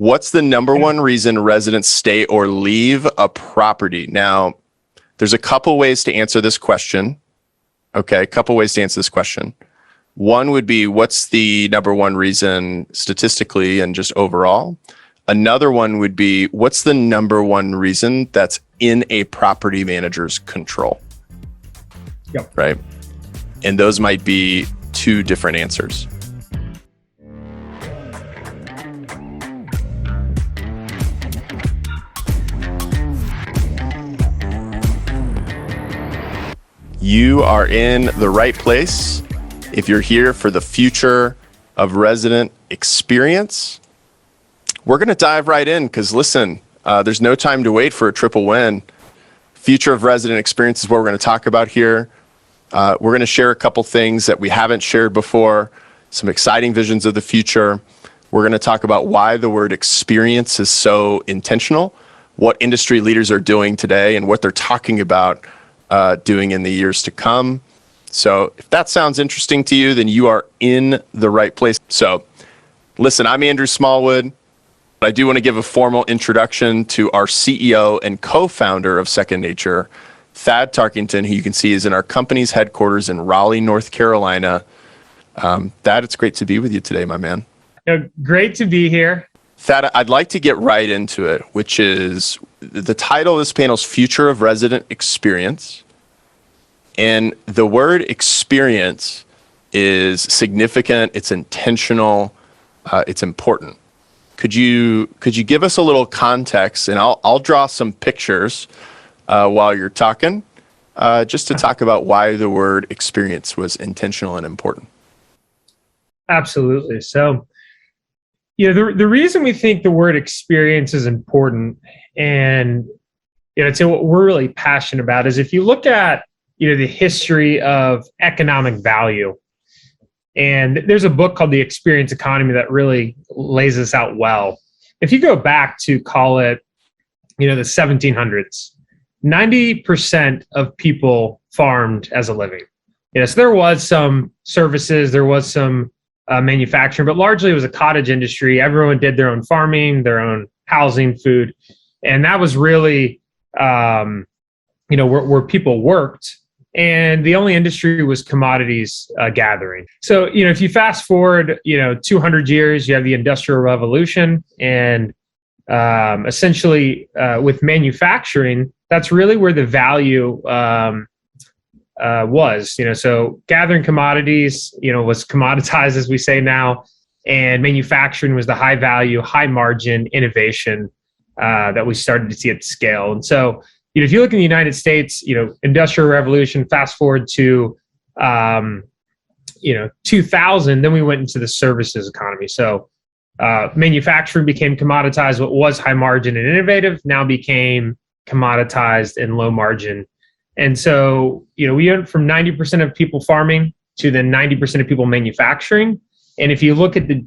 What's the number one reason residents stay or leave a property? Now, there's a couple ways to answer this question. Okay, a couple ways to answer this question. One would be, what's the number one reason statistically and just overall? Another one would be, what's the number one reason that's in a property manager's control? Yep. Right? And those might be two different answers. You are in the right place if you're here for the future of resident experience. We're going to dive right in because, listen, there's no time to wait for a triple win. Future of resident experience is what we're going to talk about here. We're going to share a couple things that we haven't shared before, some exciting visions of the future. We're going to talk about why the word experience is so intentional, what industry leaders are doing today, and what they're talking about doing in the years to come. So if that sounds interesting to you, then you are in the right place. So listen, I'm Andrew Smallwood. I do want to give a formal introduction to our CEO and co-founder of Second Nature, Thad Tarkington, who you can see is in our company's headquarters in Raleigh, North Carolina. Thad, it's great to be with you today, my man. Great to be here. Thad, I'd like to get right into it, which is the title of this panel's Future of Resident Experience. And the word experience is significant, it's intentional, it's important. Could you give us a little context, and I'll draw some pictures while you're talking, just to talk about why the word experience was intentional and important. Absolutely. So, the reason we think the word experience is important, and it's what we're really passionate about, is if you look at the history of economic value, and there's a book called The Experience Economy that really lays this out well. If you go back to, call it, the 1700s, 90% of people farmed as a living. So there was some services, there was some manufacturing, but largely it was a cottage industry. Everyone did their own farming, their own housing, food. And that was really, where people worked. And the only industry was commodities gathering. So, if you fast forward, 200 years, you have the Industrial Revolution. And essentially with manufacturing, that's really where the value was. So gathering commodities, was commoditized, as we say now. And manufacturing was the high value, high margin innovation that we started to see at scale. And so, if you look in the United States, Industrial Revolution, fast forward to, 2000, then we went into the services economy. So manufacturing became commoditized. What was high margin and innovative now became commoditized and low margin. And so, we went from 90% of people farming to then 90% of people manufacturing. And if you look at the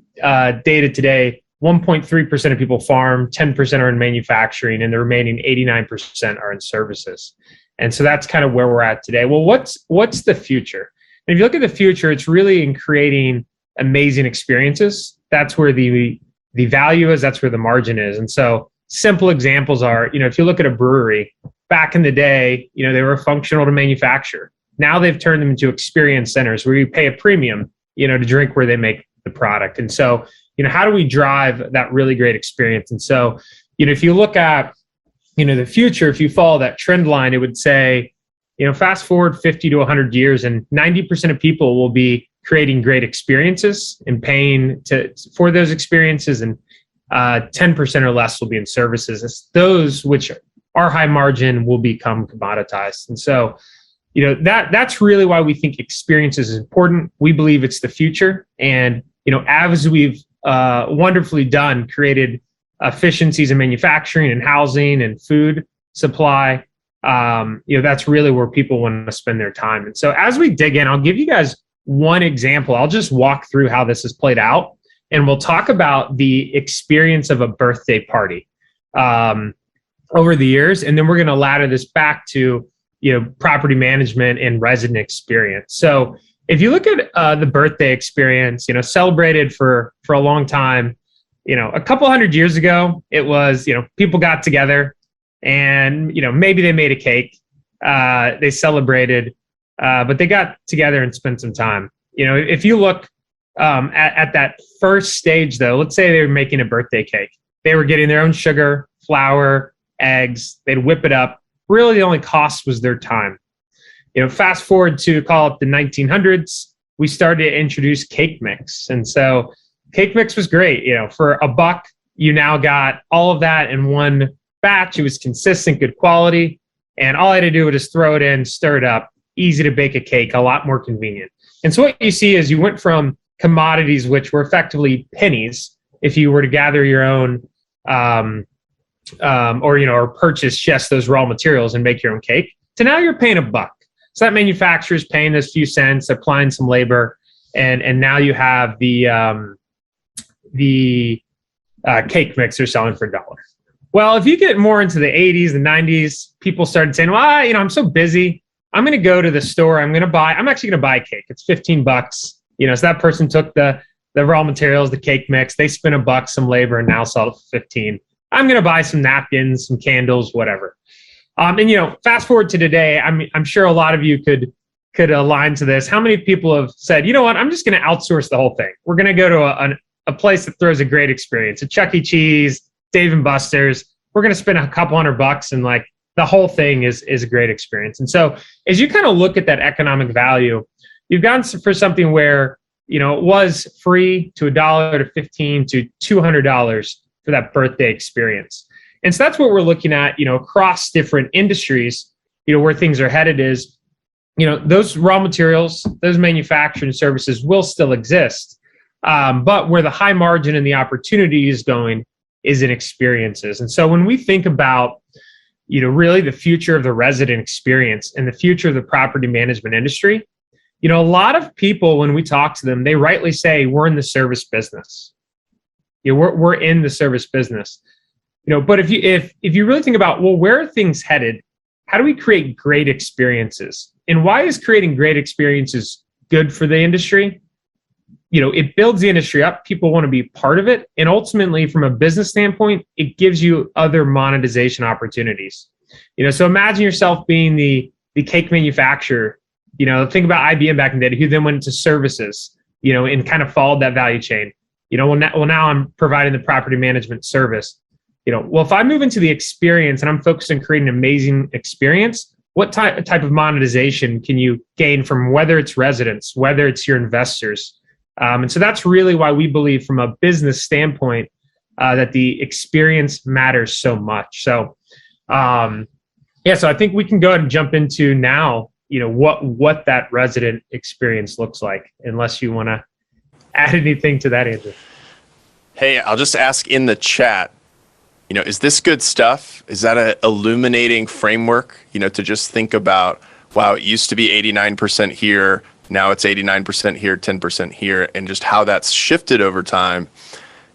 data today, 1.3% of people farm, 10% are in manufacturing, and the remaining 89% are in services. And so that's kind of where we're at today. Well, what's the future? And if you look at the future, it's really in creating amazing experiences. That's where the value is. That's where the margin is. And so simple examples are, if you look at a brewery, back in the day, they were functional to manufacture. Now they've turned them into experience centers where you pay a premium, to drink where they make the product. And so, how do we drive that really great experience? And so, if you look at, the future, if you follow that trend line, it would say, fast forward 50 to 100 years and 90% of people will be creating great experiences and paying for those experiences, and 10% or less will be in services. It's those which are high margin will become commoditized. And so, that's really why we think experiences is important. We believe it's the future. And, as we've wonderfully done, created efficiencies in manufacturing and housing and food supply, that's really where people want to spend their time. And so as we dig in, I'll give you guys one example. I'll just walk through how this has played out, and we'll talk about the experience of a birthday party over the years. And then we're going to ladder this back to, property management and resident experience. So if you look at the birthday experience, celebrated for a long time, A couple hundred years ago, it was, people got together and, maybe they made a cake, they celebrated, but they got together and spent some time. If you look at that first stage, though, let's say they were making a birthday cake. They were getting their own sugar, flour, eggs. They'd whip it up. Really, the only cost was their time. Fast forward to call it the 1900s, we started to introduce cake mix. And so cake mix was great. For $1, you now got all of that in one batch. It was consistent, good quality. And all I had to do was just throw it in, stir it up, easy to bake a cake, a lot more convenient. And so what you see is you went from commodities, which were effectively pennies, if you were to gather your own or purchase just those raw materials and make your own cake, to now you're paying $1. So that manufacturer is paying those few cents, applying some labor, and now you have the cake mixer selling for $1. Well, if you get more into the 80s, the 90s, people started saying, well, I'm so busy. I'm going to go to the store. I'm actually going to buy a cake. It's $15. So that person took the raw materials, the cake mix, they spent $1, some labor, and now sell it for 15. I'm going to buy some napkins, some candles, whatever. And fast forward to today, I'm sure a lot of you could align to this. How many people have said, you know what, I'm just going to outsource the whole thing. We're going to go to a place that throws a great experience, a Chuck E. Cheese, Dave & Buster's. We're going to spend a couple $100 and like the whole thing is a great experience. And so as you kind of look at that economic value, you've gone for something where, it was free to $1 to $15 to $200 for that birthday experience. And so that's what we're looking at, across different industries, where things are headed is, those raw materials, those manufacturing services will still exist. But where the high margin and the opportunity is going is in experiences. And so when we think about, really the future of the resident experience and the future of the property management industry, a lot of people, when we talk to them, they rightly say we're in the service business. We're in the service business. But if you really think about, well, where are things headed? How do we create great experiences? And why is creating great experiences good for the industry? It builds the industry up. People want to be part of it. And ultimately, from a business standpoint, it gives you other monetization opportunities. So imagine yourself being the cake manufacturer. Think about IBM back in the day, who then went into services, and kind of followed that value chain. Now I'm providing the property management service. Well, if I move into the experience and I'm focused on creating an amazing experience, what type of monetization can you gain from whether it's residents, whether it's your investors? And so that's really why we believe from a business standpoint that the experience matters so much. So, so I think we can go ahead and jump into now, what that resident experience looks like, unless you want to add anything to that, Andrew. Hey, I'll just ask in the chat, is this good stuff? Is that an illuminating framework, to just think about, wow, it used to be 89% here, now it's 89% here, 10% here, and just how that's shifted over time.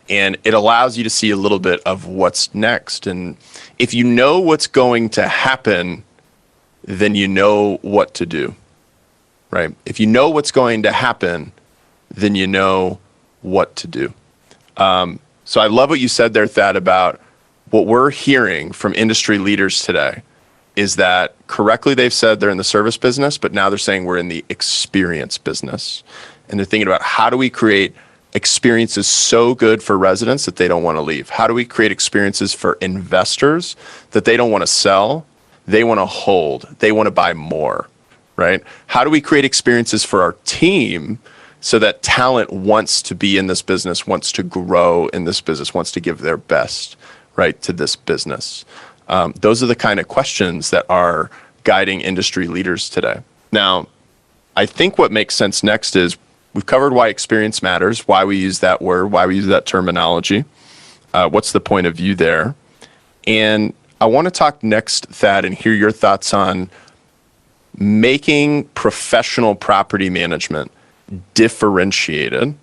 And it allows you to see a little bit of what's next. And if you know what's going to happen, then you know what to do, right? If you know what's going to happen, then you know what to do. So I love what you said there, Thad, about what we're hearing from industry leaders today is that correctly they've said they're in the service business, but now they're saying we're in the experience business. And they're thinking about, how do we create experiences so good for residents that they don't want to leave? How do we create experiences for investors that they don't want to sell? They want to hold. They want to buy more, right? How do we create experiences for our team so that talent wants to be in this business, wants to grow in this business, wants to give their best, right, to this business? Those are the kind of questions that are guiding industry leaders today. Now, I think what makes sense next is we've covered why experience matters, why we use that word, why we use that terminology, what's the point of view there. And I want to talk next, Thad, and hear your thoughts on making professional property management differentiated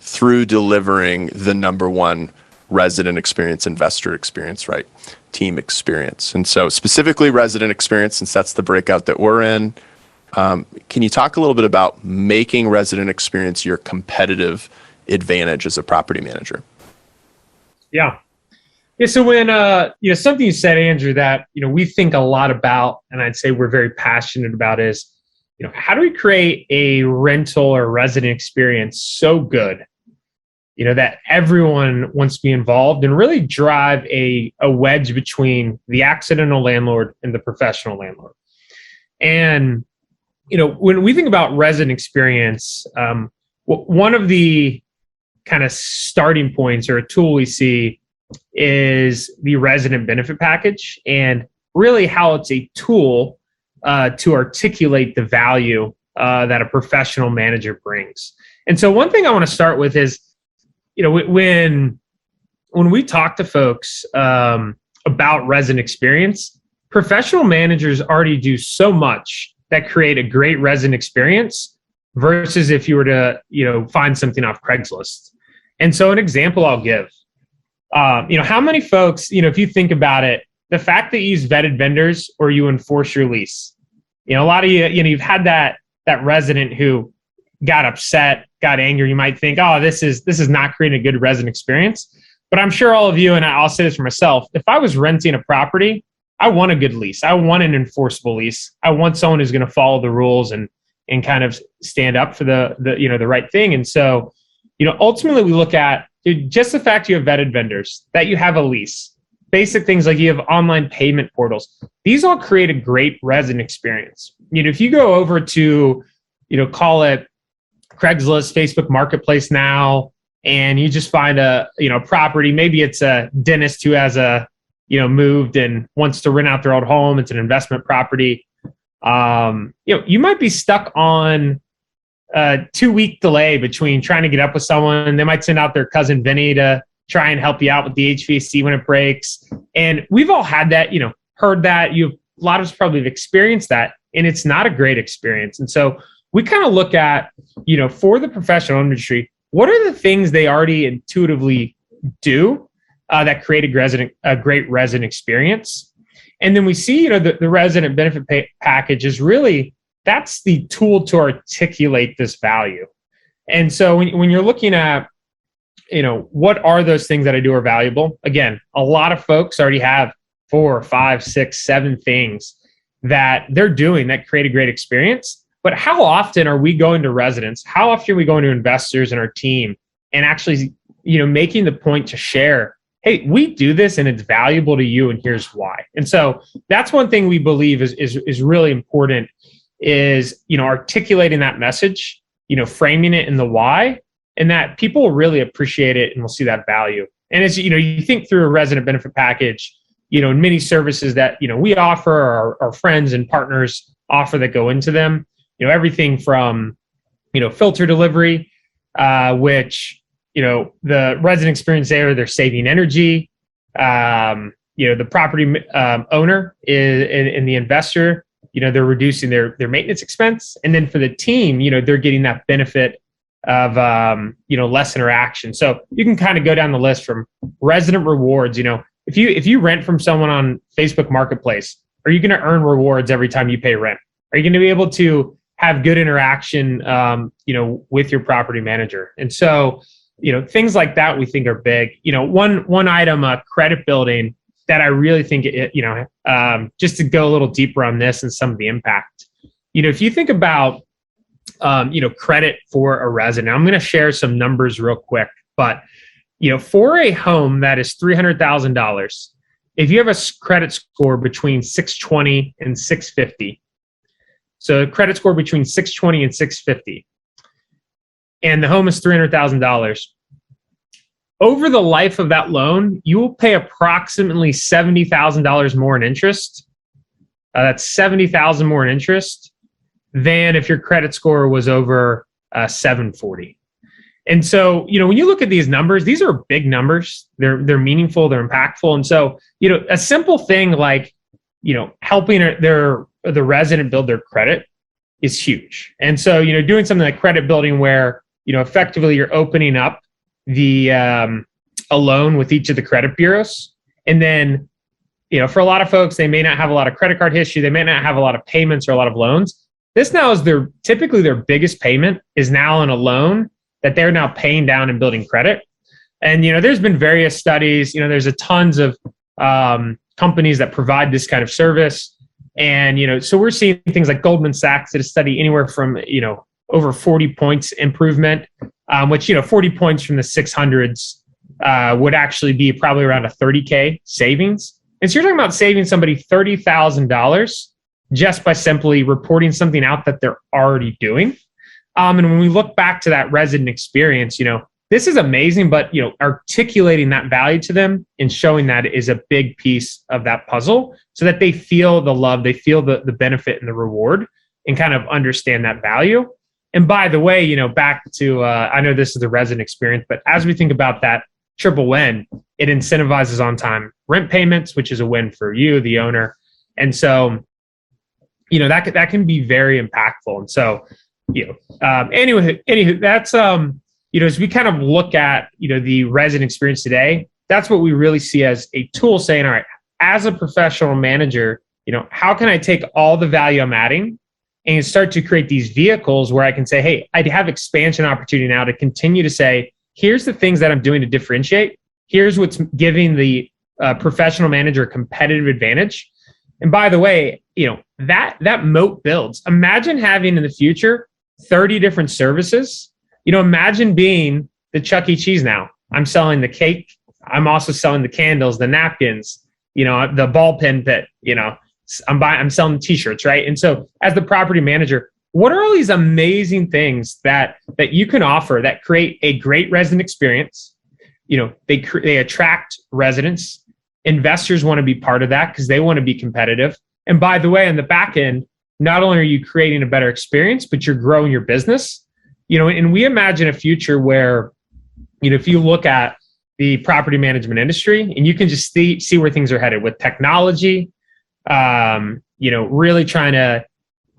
through delivering the number one resident experience, investor experience, right? Team experience. And so specifically resident experience, since that's the breakout that we're in, can you talk a little bit about making resident experience your competitive advantage as a property manager? Yeah. Yeah. So when, something you said, Andrew, that, we think a lot about, and I'd say we're very passionate about is, how do we create a rental or resident experience so good, that everyone wants to be involved and really drive a wedge between the accidental landlord and the professional landlord. And, when we think about resident experience, one of the kind of starting points or a tool we see is the resident benefit package, and really how it's a tool to articulate the value that a professional manager brings. And so one thing I want to start with is, when we talk to folks about resident experience, professional managers already do so much that create a great resident experience versus if you were to, find something off Craigslist. And so an example I'll give, how many folks, if you think about it, the fact that you use vetted vendors or you enforce your lease, a lot of you, you've had that resident who got upset, got angry. You might think, oh, this is not creating a good resident experience. But I'm sure all of you, and I'll say this for myself, if I was renting a property, I want a good lease. I want an enforceable lease. I want someone who's going to follow the rules and kind of stand up for the right thing. And so, ultimately we look at just the fact you have vetted vendors, that you have a lease, basic things like you have online payment portals. These all create a great resident experience. If you go over to, call it Craigslist, Facebook Marketplace now, and you just find a property, maybe it's a dentist who has moved and wants to rent out their old home. It's an investment property. You might be stuck on a 2-week delay between trying to get up with someone. They might send out their cousin Vinny to try and help you out with the HVAC when it breaks. And we've all had that, heard that. A lot of us probably have experienced that, and it's not a great experience. And so we kind of look at, for the professional industry, what are the things they already intuitively do that create a great resident experience? And then we see, the resident benefit package is really, that's the tool to articulate this value. And so when you're looking at, what are those things that I do are valuable? Again, a lot of folks already have 4, 5, 6, 7 things that they're doing that create a great experience. But how often are we going to residents? How often are we going to investors in our team and actually, making the point to share, hey, we do this and it's valuable to you and here's why. And so that's one thing we believe is really important is, articulating that message, framing it in the why, and that people will really appreciate it and will see that value. And as you think through a resident benefit package, many services that, we offer, our friends and partners offer that go into them, everything from, filter delivery, which, the resident experience there, they're saving energy. The property owner and the investor, they're reducing their maintenance expense. And then for the team, they're getting that benefit of, less interaction. So you can kind of go down the list from resident rewards. If you rent from someone on Facebook Marketplace, are you going to earn rewards every time you pay rent? Are you going to be able to have good interaction, with your property manager? And so, things like that we think are big. One item, credit building, that I really think, just to go a little deeper on this and some of the impact. If you think about, credit for a resident, I'm going to share some numbers real quick. But, for a home that is $300,000, if you have a credit score between 620 and 650, so a credit score between 620 and 650, and the home is $300,000, over the life of that loan, you will pay approximately $70,000 more in interest. That's $70,000 more in interest than if your credit score was over 740. And so, when you look at these numbers, these are big numbers. They're meaningful, they're impactful. And so, a simple thing like, helping the resident build their credit is huge. And so, doing something like credit building where, effectively you're opening up the a loan with each of the credit bureaus. And then, for a lot of folks, they may not have a lot of credit card history. They may not have a lot of payments or a lot of loans. This now is typically their biggest payment is now on a loan that they're now paying down and building credit. And, there's been various studies, there's a tons of companies that provide this kind of service. And, so we're seeing things like Goldman Sachs did a study anywhere from, over 40 points improvement, which, 40 points from the 600s would actually be probably around a 30K savings. And so you're talking about saving somebody $30,000 just by simply reporting something out that they're already doing. And when we look back to that resident experience, this is amazing, but articulating that value to them and showing that is a big piece of that puzzle, so that they feel the love, they feel the benefit and the reward, and kind of understand that value. And by the way, back to I know this is the resident experience, but as we think about that triple win, it incentivizes on-time rent payments, which is a win for you, the owner, and so that can be very impactful. And so anyway, that's as we kind of look at, the resident experience today, that's what we really see as a tool saying, all right, as a professional manager, how can I take all the value I'm adding and start to create these vehicles where I can say, hey, I have expansion opportunity now to continue to say, here's the things that I'm doing to differentiate. Here's what's giving the professional manager a competitive advantage. And by the way, that moat builds. Imagine having in the future 30 different services. Imagine being the Chuck E. Cheese now. I'm selling the cake. I'm also selling the candles, the napkins, the ball pen that, I'm selling the t-shirts, right? And so as the property manager, what are all these amazing things that you can offer that create a great resident experience? They attract residents. Investors want to be part of that because they want to be competitive. And by the way, on the back end, not only are you creating a better experience, but you're growing your business. And we imagine a future where, if you look at the property management industry and you can just see where things are headed with technology, really trying to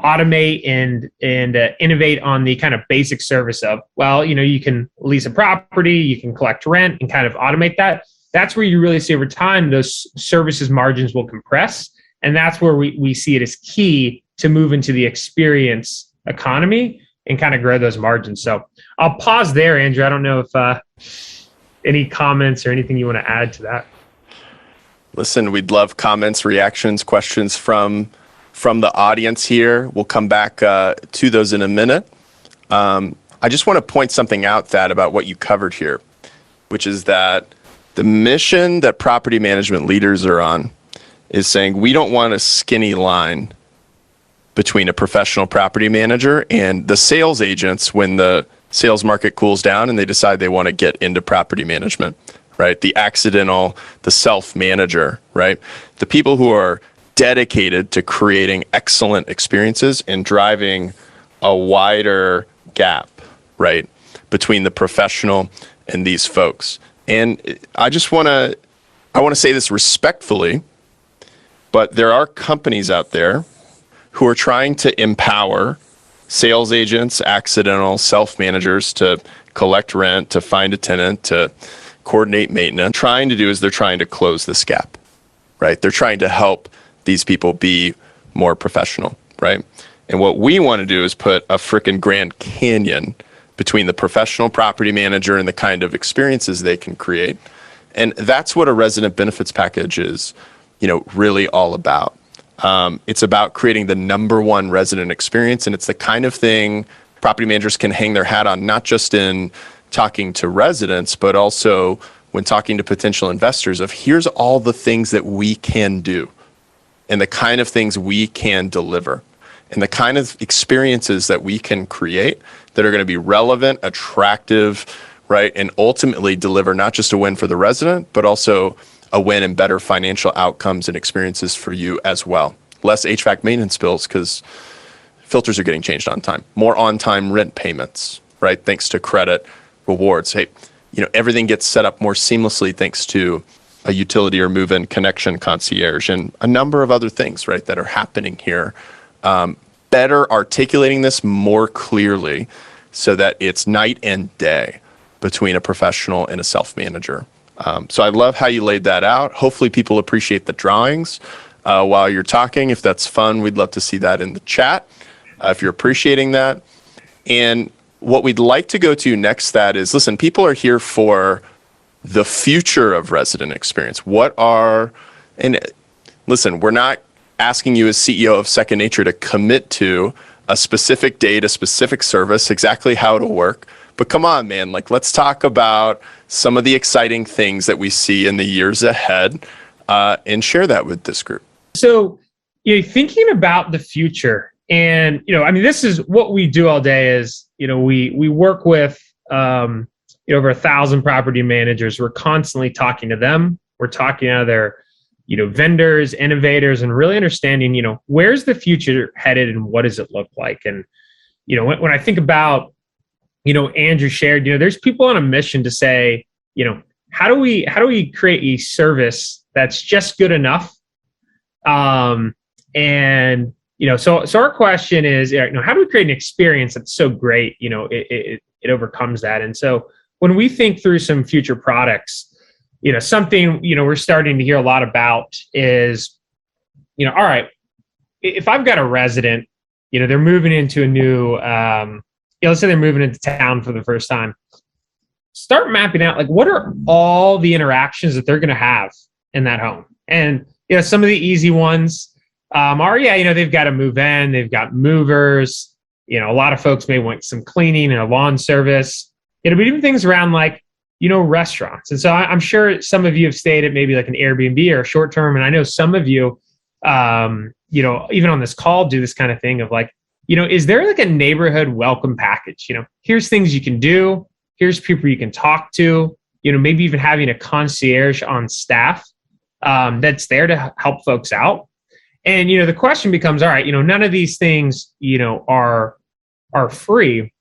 automate and innovate on the kind of basic service of, you can lease a property, you can collect rent and kind of automate that. That's where you really see over time, those services margins will compress. And that's where we see it as key to move into the experience economy and kind of grow those margins. So I'll pause there, Andrew. I don't know if any comments or anything you want to add to that. Listen, we'd love comments, reactions, questions from the audience here. We'll come back to those in a minute. I just want to point something out about what you covered here, which is that the mission that property management leaders are on is saying we don't want a skinny line between a professional property manager and the sales agents when the sales market cools down and they decide they want to get into property management, right? The self-manager, right? The people who are dedicated to creating excellent experiences and driving a wider gap, right, between the professional and these folks. And I want to say this respectfully, but there are companies out there who are trying to empower sales agents, accidental self-managers to collect rent, to find a tenant, to coordinate maintenance. Trying to do is they're trying to close this gap, right? They're trying to help these people be more professional, right? And what we want to do is put a frickin' Grand Canyon between the professional property manager and the kind of experiences they can create. And that's what a resident benefits package is, really all about. It's about creating the number one resident experience, and it's the kind of thing property managers can hang their hat on, not just in talking to residents, but also when talking to potential investors of here's all the things that we can do and the kind of things we can deliver and the kind of experiences that we can create that are going to be relevant, attractive, right, and ultimately deliver not just a win for the resident, but also a win and better financial outcomes and experiences for you as well. Less HVAC maintenance bills because filters are getting changed on time. More on-time rent payments, right? Thanks to credit rewards. Hey, everything gets set up more seamlessly thanks to a utility or move-in connection concierge and a number of other things, right, that are happening here. Better articulating this more clearly so that it's night and day between a professional and a self-manager. So I love how you laid that out. Hopefully people appreciate the drawings while you're talking. If that's fun, we'd love to see that in the chat if you're appreciating that. And what we'd like to go to next is, listen, people are here for the future of resident experience. And listen, we're not asking you as CEO of Second Nature to commit to a specific date, a specific service, exactly how it'll work. But come on, man, like let's talk about some of the exciting things that we see in the years ahead, and share that with this group. So, thinking about the future, and this is what we do all day. Is we work with over 1,000 property managers. We're constantly talking to them. We're talking to their vendors, innovators, and really understanding where's the future headed and what does it look like. And when I think about Andrew shared, there's people on a mission to say, how do we create a service that's just good enough? So our question is, how do we create an experience that's so great, it overcomes that? And so when we think through some future products, something, we're starting to hear a lot about is, all right, if I've got a resident, they're moving into a new, let's say they're moving into town for the first time, start mapping out, like, what are all the interactions that they're going to have in that home? And, some of the easy ones they've got to move in, they've got movers, a lot of folks may want some cleaning and a lawn service, but even things around like, restaurants. And so I'm sure some of you have stayed at maybe like an Airbnb or a short term. And I know some of you, even on this call, do this kind of thing of like, is there like a neighborhood welcome package? Here's things you can do. Here's people you can talk to, maybe even having a concierge on staff that's there to help folks out. And, the question becomes, all right, none of these things, are free,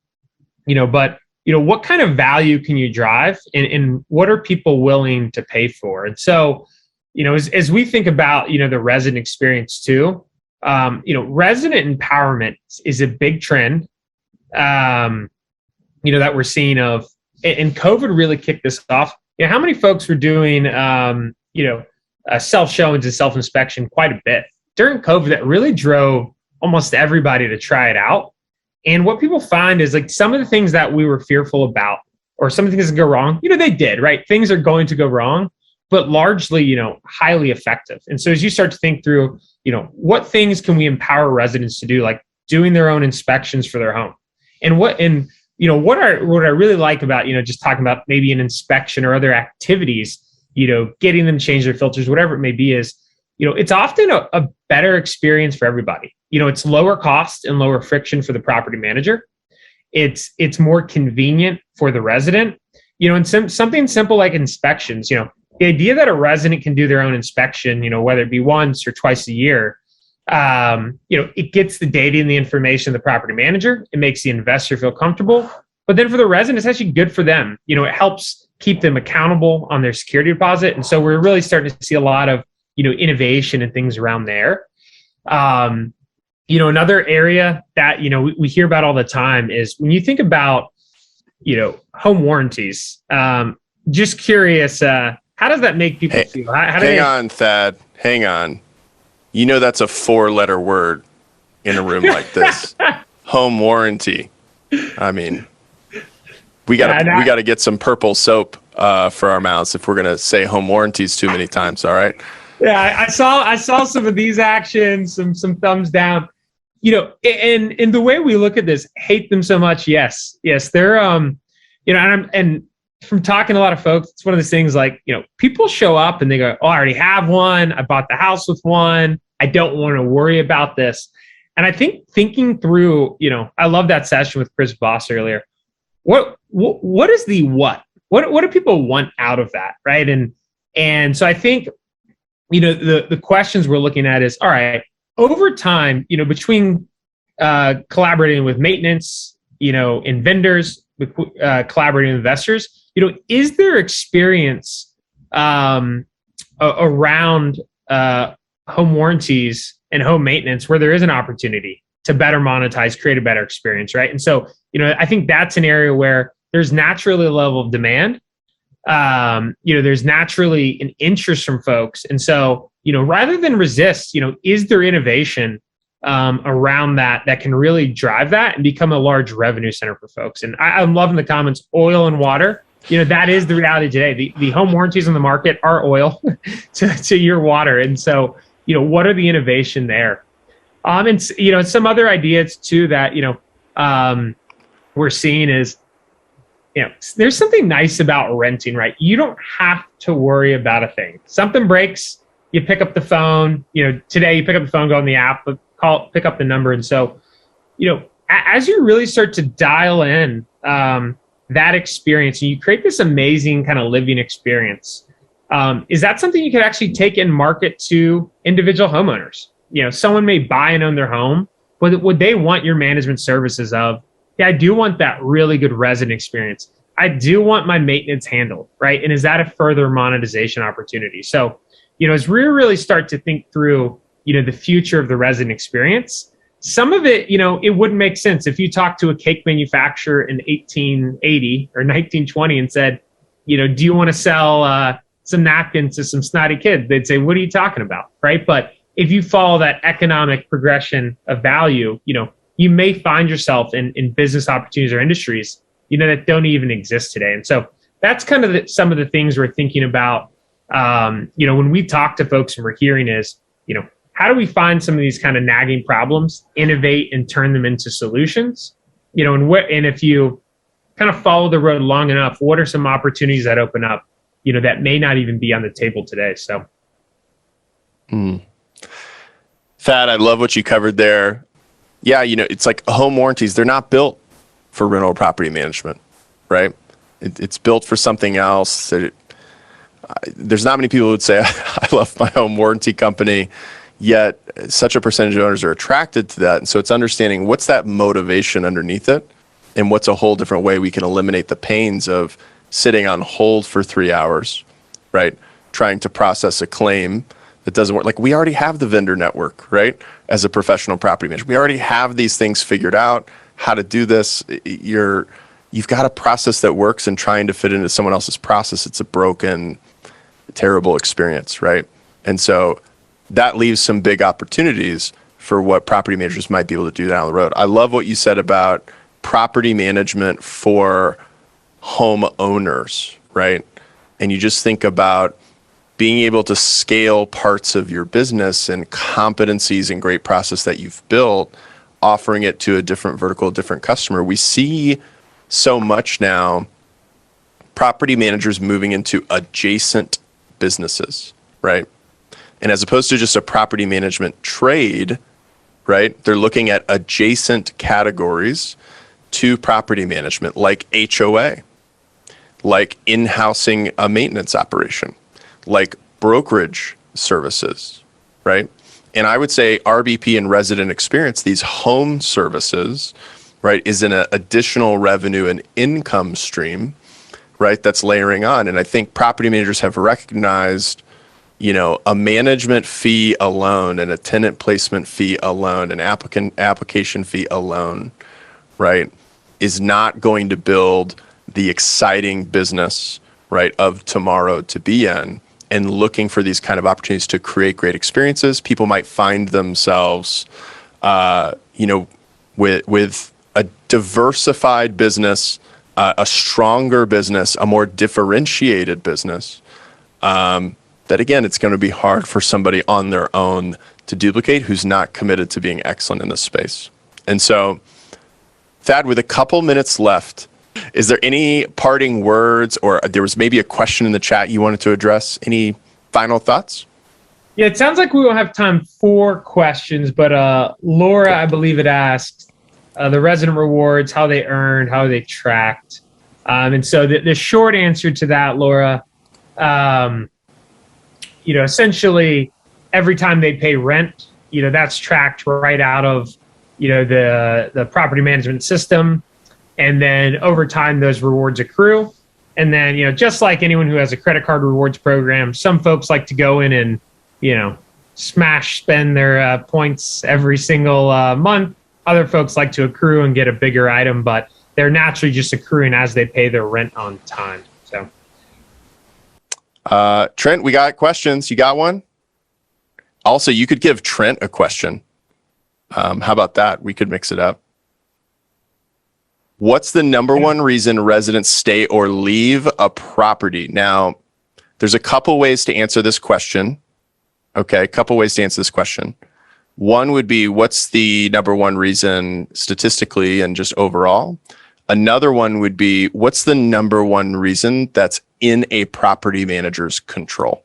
but what kind of value can you drive, and what are people willing to pay for? And so, as we think about, the resident experience too, resident empowerment is a big trend, that we're seeing of, and COVID really kicked this off. How many folks were doing, self-showings and self-inspection quite a bit during COVID? That really drove almost everybody to try it out. And what people find is like some of the things that we were fearful about, or some of the things that go wrong, they did, right? Things are going to go wrong, but largely, highly effective. And so as you start to think through, what things can we empower residents to do, like doing their own inspections for their home? And what I really like about, just talking about maybe an inspection or other activities, getting them to change their filters, whatever it may be, is, it's often a better experience for everybody. It's lower cost and lower friction for the property manager. It's more convenient for the resident, and something simple like inspections, the idea that a resident can do their own inspection, whether it be once or twice a year, it gets the data and the information of the property manager. It makes the investor feel comfortable, but then for the resident, it's actually good for them. It helps keep them accountable on their security deposit. And so we're really starting to see a lot of, innovation and things around there. Another area that, we hear about all the time is when you think about, home warranties. Just curious, how does that make people feel? Hang on, Thad. Hang on. That's a 4-letter word in a room like this. Home warranty. I mean, we got to get some purple soap for our mouths if we're going to say home warranties too many times. All right. Yeah, I saw some of these actions, some thumbs down. And the way we look at this, hate them so much. Yes, they're and from talking to a lot of folks, it's one of those things like, people show up and they go, oh, I already have one. I bought the house with one. I don't want to worry about this. And I think thinking through, I love that session with Chris Voss earlier. What is the what? What do people want out of that, right? And so I think, the questions we're looking at is, all right, over time, between collaborating with maintenance, and vendors, with collaborating with investors, is there experience around home warranties and home maintenance where there is an opportunity to better monetize, create a better experience, right? And so, I think that's an area where there's naturally a level of demand. There's naturally an interest from folks. And so, rather than resist, is there innovation around that can really drive that and become a large revenue center for folks? And I'm loving the comments, oil and water. that is the reality today. The home warranties on the market are oil to your water. And so, what are the innovation there? And, some other ideas too that, we're seeing is, there's something nice about renting, right? You don't have to worry about a thing. Something breaks, you pick up the phone, today you pick up the phone, go on the app, pick up the number. And so, as you really start to dial in that experience and you create this amazing kind of living experience, is that something you could actually take and market to individual homeowners? Someone may buy and own their home, but would they want your management services of, yeah, I do want that really good resident experience. I do want my maintenance handled, right? And is that a further monetization opportunity? So, as we really start to think through, the future of the resident experience, some of it, it wouldn't make sense if you talked to a cake manufacturer in 1880 or 1920 and said, do you want to sell some napkins to some snotty kid? They'd say, what are you talking about, right? But if you follow that economic progression of value, you may find yourself in business opportunities or industries, that don't even exist today. And so that's kind of some of the things we're thinking about, when we talk to folks and we're hearing is, how do we find some of these kind of nagging problems, innovate and turn them into solutions? And if you kind of follow the road long enough, what are some opportunities that open up, that may not even be on the table today? So. Thad, I love what you covered there. Yeah, it's like home warranties. They're not built for rental property management, right? It's built for something else. There's not many people who would say, I love my home warranty company, yet such a percentage of owners are attracted to that. And so it's understanding what's that motivation underneath it and what's a whole different way we can eliminate the pains of sitting on hold for 3 hours, right? Trying to process a claim that doesn't work. Like, we already have the vendor network, right? As a professional property manager, we already have these things figured out, how to do this. You've got a process that works, and trying to fit into someone else's process, it's a broken, terrible experience, right? And so that leaves some big opportunities for what property managers might be able to do down the road. I love what you said about property management for homeowners, right? And you just think about being able to scale parts of your business and competencies and great process that you've built, offering it to a different vertical, different customer. We see so much now, property managers moving into adjacent businesses, right? And as opposed to just a property management trade, right? They're looking at adjacent categories to property management, like HOA, like in-housing a maintenance operation, like brokerage services, right? And I would say RBP and resident experience, these home services, right, is an additional revenue and income stream, right, that's layering on. And I think property managers have recognized, a management fee alone and a tenant placement fee alone, an application fee alone, right, is not going to build the exciting business, right, of tomorrow to be in. And looking for these kind of opportunities to create great experiences, people might find themselves, with a diversified business, a stronger business, a more differentiated business. That again, it's going to be hard for somebody on their own to duplicate who's not committed to being excellent in this space. And so, Thad, with a couple minutes left, is there any parting words, or there was maybe a question in the chat you wanted to address? Any final thoughts? Yeah, it sounds like we won't have time for questions, but Laura, I believe it asked the resident rewards, how they earned, how they tracked. And so the short answer to that, Laura, essentially every time they pay rent, that's tracked right out of, the property management system. And then over time, those rewards accrue. And then, just like anyone who has a credit card rewards program, some folks like to go in and, spend their points every single month. Other folks like to accrue and get a bigger item, but they're naturally just accruing as they pay their rent on time. So, Trent, we got questions. You got one? Also, you could give Trent a question. How about that? We could mix it up. What's the number one reason residents stay or leave a property? Now, there's a couple ways to answer this question. Okay, a couple ways to answer this question. One would be, what's the number one reason statistically and just overall? Another one would be, what's the number one reason that's in a property manager's control?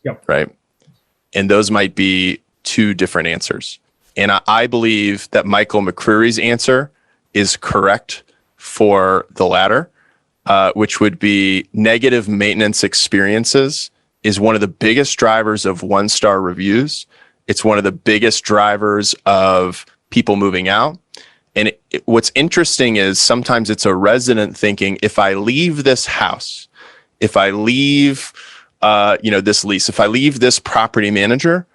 Yep. Right? And those might be two different answers. And I believe that Michael McCreary's answer is correct for the latter, which would be negative maintenance experiences is one of the biggest drivers of one-star reviews. It's one of the biggest drivers of people moving out. And what's interesting is sometimes it's a resident thinking, if I leave this house, if I leave this lease, if I leave this property manager,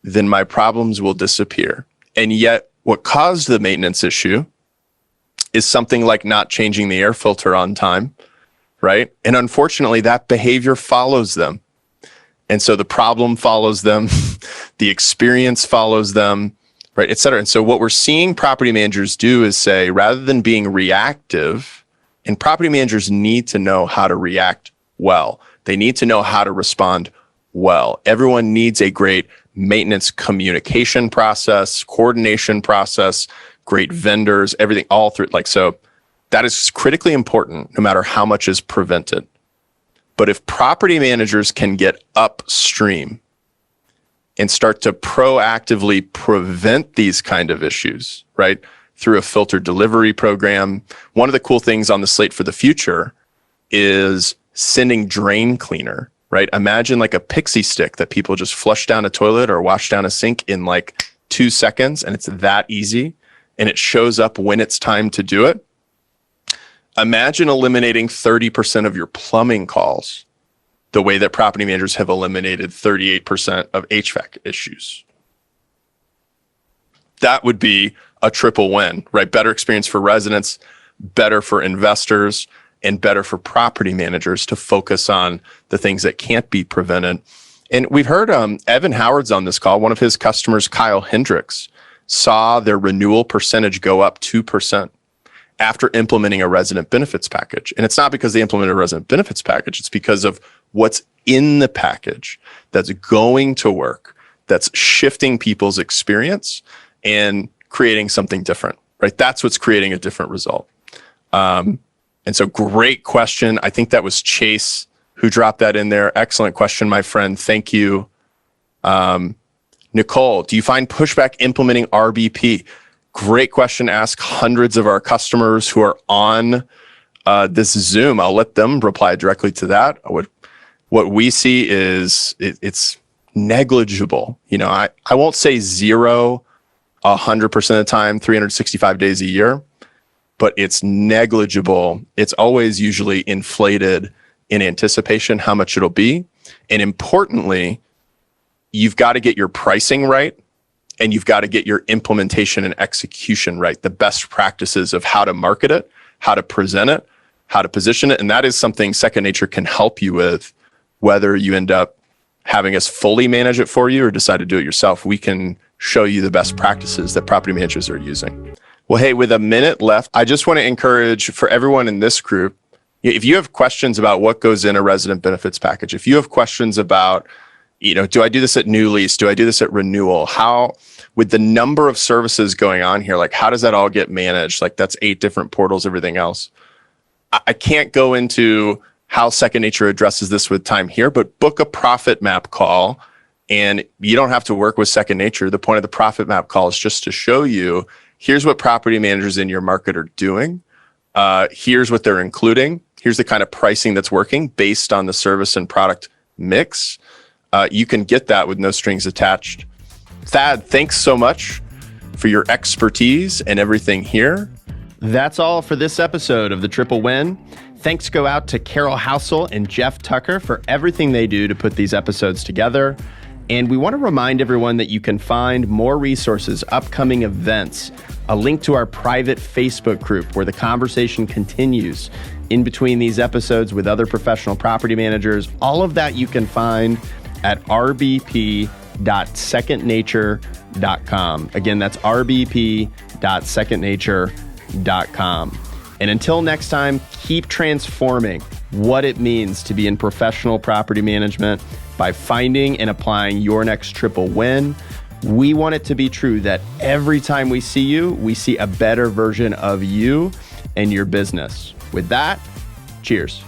then my problems will disappear. And yet what caused the maintenance issue is something like not changing the air filter on time, right? And unfortunately, that behavior follows them. And so the problem follows them, the experience follows them, right, et cetera. And so what we're seeing property managers do is say, rather than being reactive, and property managers need to know how to react well. They need to know how to respond well. Everyone needs a great maintenance communication process, coordination process, great vendors, everything all through. So that is critically important no matter how much is prevented. But if property managers can get upstream and start to proactively prevent these kind of issues, right, through a filter delivery program, one of the cool things on the slate for the future is sending drain cleaner, right? Imagine like a pixie stick that people just flush down a toilet or wash down a sink in like 2 seconds, and it's that easy, and it shows up when it's time to do it. Imagine eliminating 30% of your plumbing calls the way that property managers have eliminated 38% of HVAC issues. That would be a triple win, right? Better experience for residents, better for investors, and better for property managers to focus on the things that can't be prevented. And we've heard Evan Howard's on this call. One of his customers, Kyle Hendricks, saw their renewal percentage go up 2% after implementing a resident benefits package. And it's not because they implemented a resident benefits package. It's because of what's in the package that's going to work, that's shifting people's experience and creating something different, right? That's what's creating a different result. And so great question. I think that was Chase who dropped that in there. Excellent question, my friend. Thank you. Nicole, do you find pushback implementing RBP? Great question. Ask hundreds of our customers who are on this Zoom. I'll let them reply directly to that. What we see is it's negligible. I won't say 0 100% of the time, 365 days a year, but it's negligible. It's always usually inflated in anticipation how much it'll be. And importantly, you've got to get your pricing right, and you've got to get your implementation and execution right, the best practices of how to market it, how to present it, how to position it. And that is something Second Nature can help you with, whether you end up having us fully manage it for you or decide to do it yourself. We can show you the best practices that property managers are using. Well, hey, with a minute left, I just want to encourage for everyone in this group, if you have questions about what goes in a resident benefits package, if you have questions about, do I do this at new lease? Do I do this at renewal? How, with the number of services going on here, like how does that all get managed? Like that's 8 different portals, everything else. I can't go into how Second Nature addresses this with time here, but book a profit map call, and you don't have to work with Second Nature. The point of the profit map call is just to show you, here's what property managers in your market are doing. Here's what they're including. Here's the kind of pricing that's working based on the service and product mix. You can get that with no strings attached. Thad, thanks so much for your expertise and everything here. That's all for this episode of The Triple Win. Thanks go out to Carol Housel and Jeff Tucker for everything they do to put these episodes together. And we want to remind everyone that you can find more resources, upcoming events, a link to our private Facebook group where the conversation continues in between these episodes with other professional property managers. All of that you can find at rbp.secondnature.com. Again, that's rbp.secondnature.com. PMLX.com. And until next time, keep transforming what it means to be in professional property management by finding and applying your next triple win. We want it to be true that every time we see you, we see a better version of you and your business. With that, cheers.